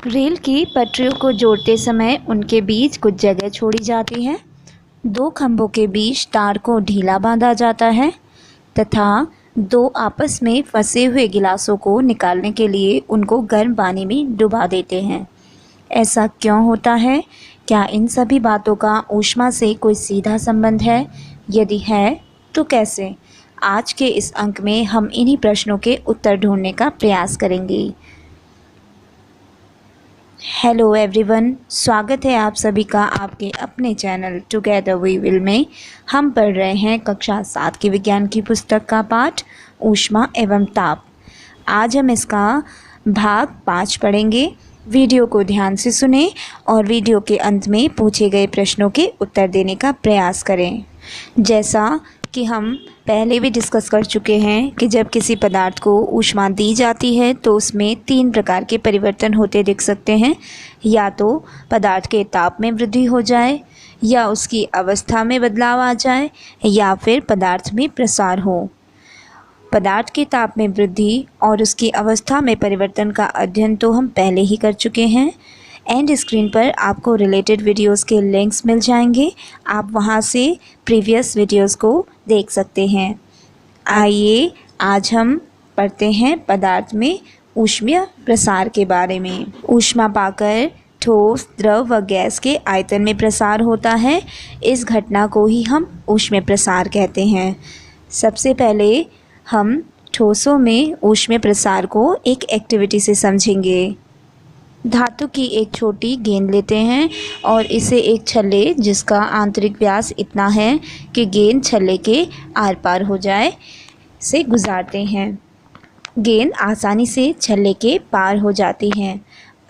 Rail की पटरियों को जोड़ते समय उनके बीच कुछ जगह छोड़ी जाती है। दो खंभों के बीच तार को ढीला बांधा जाता है तथा दो आपस में फंसे हुए गिलासों को निकालने के लिए उनको गर्म पानी में डुबा देते हैं। ऐसा क्यों होता है? क्या इन सभी बातों का ऊष्मा से कोई सीधा संबंध है? यदि है तो कैसे? आज के इस अंक में हम इन्हीं प्रश्नों के उत्तर ढूंढने का प्रयास करेंगे। हेलो एवरीवन, स्वागत है आप सभी का आपके अपने चैनल टुगेदर वी विल में। हम पढ़ रहे हैं कक्षा 7 की विज्ञान की पुस्तक का पाठ ऊष्मा एवं ताप। आज हम इसका भाग 5 पढ़ेंगे। वीडियो को ध्यान से सुनें और वीडियो के अंत में पूछे गए प्रश्नों के उत्तर देने का प्रयास करें। जैसा कि हम पहले भी डिस्कस कर चुके हैं कि जब किसी पदार्थ को ऊष्मा दी जाती है तो उसमें 3 प्रकार के परिवर्तन होते दिख सकते हैं। या तो पदार्थ के ताप में वृद्धि हो जाए, या उसकी अवस्था में बदलाव आ जाए, या फिर पदार्थ में प्रसार हो। पदार्थ के ताप में वृद्धि और उसकी अवस्था में परिवर्तन का अध्ययन तो हम पहले ही कर चुके हैं। एंड स्क्रीन पर आपको रिलेटेड वीडियोस के लिंक्स मिल जाएंगे, आप वहां से प्रीवियस वीडियोस को देख सकते हैं। आइए आज हम पढ़ते हैं पदार्थ में ऊष्मीय प्रसार के बारे में। ऊष्मा पाकर ठोस, द्रव व गैस के आयतन में प्रसार होता है। इस घटना को ही हम ऊष्मीय प्रसार कहते हैं। सबसे पहले हम ठोसों में ऊष्मीय प्रसार को एक एक्टिविटी से समझेंगे। धातु की एक छोटी गेंद लेते हैं और इसे एक छल्ले जिसका आंतरिक व्यास इतना है कि गेंद छल्ले के आर पार हो जाए से गुजारते हैं। गेंद आसानी से छल्ले के पार हो जाती है।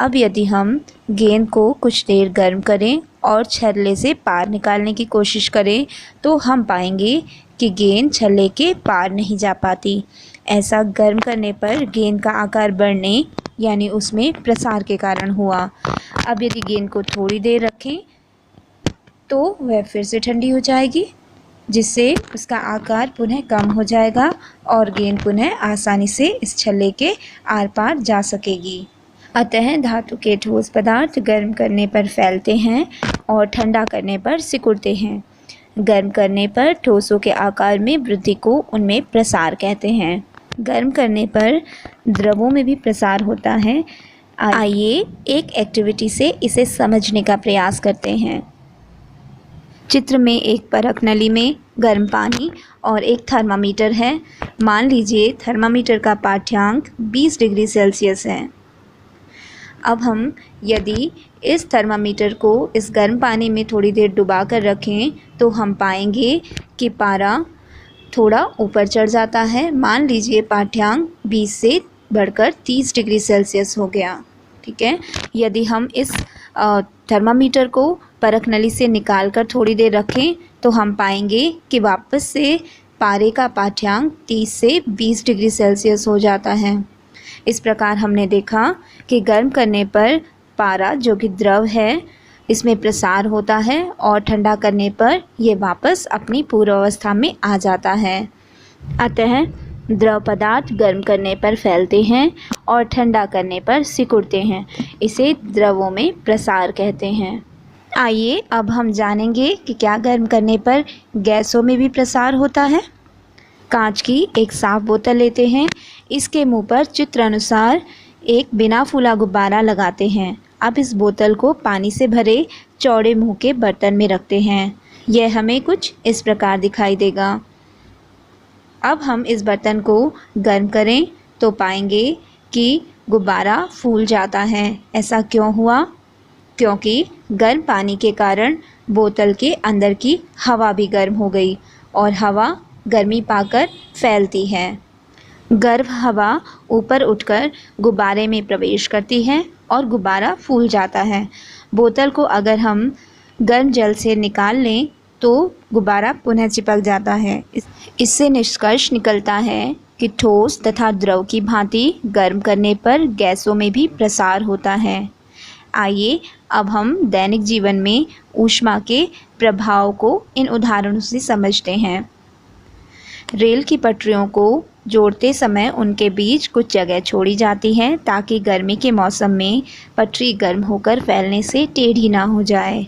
अब यदि हम गेंद को कुछ देर गर्म करें और छल्ले से पार निकालने की कोशिश करें तो हम पाएंगे कि गेंद छल्ले के पार नहीं जा पाती। ऐसा गर्म करने पर गेंद का आकार बढ़ने यानी उसमें प्रसार के कारण हुआ। अब यदि गेंद को थोड़ी देर रखें तो वह फिर से ठंडी हो जाएगी, जिससे उसका आकार पुनः कम हो जाएगा और गेंद पुनः आसानी से इस छल्ले के आर पार जा सकेगी। अतः धातु के ठोस पदार्थ गर्म करने पर फैलते हैं और ठंडा करने पर सिकुड़ते हैं। गर्म करने पर ठोसों के आकार में वृद्धि को उनमें प्रसार कहते हैं। गर्म करने पर द्रवों में भी प्रसार होता है। आइए एक एक्टिविटी से इसे समझने का प्रयास करते हैं। चित्र में एक परख नली में गर्म पानी और एक थर्मामीटर है। मान लीजिए थर्मामीटर का पाठ्यांक 20 डिग्री सेल्सियस है। अब हम यदि इस थर्मामीटर को इस गर्म पानी में थोड़ी देर डुबा कर रखें तो हम पाएंगे कि पारा थोड़ा ऊपर चढ़ जाता है। मान लीजिए पाठ्यांक 20 से बढ़कर 30 डिग्री सेल्सियस हो गया। ठीक है। यदि हम इस थर्मामीटर को परख नली से निकाल कर थोड़ी देर रखें तो हम पाएंगे कि वापस से पारे का पाठ्यांक 30 से 20 डिग्री सेल्सियस हो जाता है। इस प्रकार हमने देखा कि गर्म करने पर पारा जो कि द्रव है इसमें प्रसार होता है और ठंडा करने पर यह वापस अपनी पूर्वावस्था में आ जाता है। अतः द्रव पदार्थ गर्म करने पर फैलते हैं और ठंडा करने पर सिकुड़ते हैं। इसे द्रवों में प्रसार कहते हैं। आइए अब हम जानेंगे कि क्या गर्म करने पर गैसों में भी प्रसार होता है। कांच की एक साफ बोतल लेते हैं। इसके मुंह पर चित्र अनुसार एक बिना फूला गुब्बारा लगाते हैं। अब इस बोतल को पानी से भरे चौड़े मुंह के बर्तन में रखते हैं। यह हमें कुछ इस प्रकार दिखाई देगा। अब हम इस बर्तन को गर्म करें तो पाएंगे कि गुब्बारा फूल जाता है। ऐसा क्यों हुआ? क्योंकि गर्म पानी के कारण बोतल के अंदर की हवा भी गर्म हो गई और हवा गर्मी पाकर फैलती है। गर्म हवा ऊपर उठकर गुब्बारे में प्रवेश करती है और गुब्बारा फूल जाता है। बोतल को अगर हम गर्म जल से निकाल लें तो गुब्बारा पुनः चिपक जाता है। इससे निष्कर्ष निकलता है कि ठोस तथा द्रव की भांति गर्म करने पर गैसों में भी प्रसार होता है। आइए अब हम दैनिक जीवन में ऊष्मा के प्रभाव को इन उदाहरणों से समझते हैं। रेल की पटरियों को जोड़ते समय उनके बीच कुछ जगह छोड़ी जाती है ताकि गर्मी के मौसम में पटरी गर्म होकर फैलने से टेढ़ी ना हो जाए।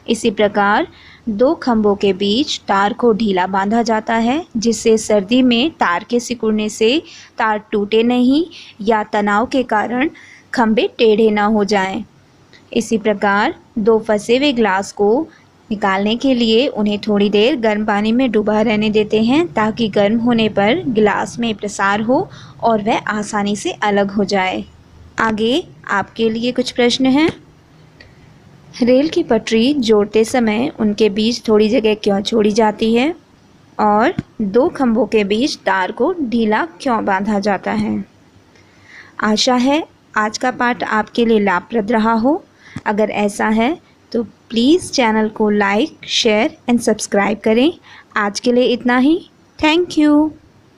इसी प्रकार दो खंभों के बीच तार को ढीला बांधा जाता है जिससे सर्दी में तार के सिकुड़ने से तार टूटे नहीं या तनाव के कारण खंभे टेढ़े ना हो जाएं। इसी प्रकार दो फंसे हुए ग्लास को निकालने के लिए उन्हें थोड़ी देर गर्म पानी में डूबा रहने देते हैं ताकि गर्म होने पर गिलास में प्रसार हो और वह आसानी से अलग हो जाए। आगे आपके लिए कुछ प्रश्न हैं। रेल की पटरी जोड़ते समय उनके बीच थोड़ी जगह क्यों छोड़ी जाती है और दो खंभों के बीच तार को ढीला क्यों बांधा जाता है। आशा है आज का पाठ आपके लिए लाभप्रद रहा हो। अगर ऐसा है तो प्लीज़ चैनल को लाइक, शेयर एंड सब्सक्राइब करें। आज के लिए इतना ही। Thank you.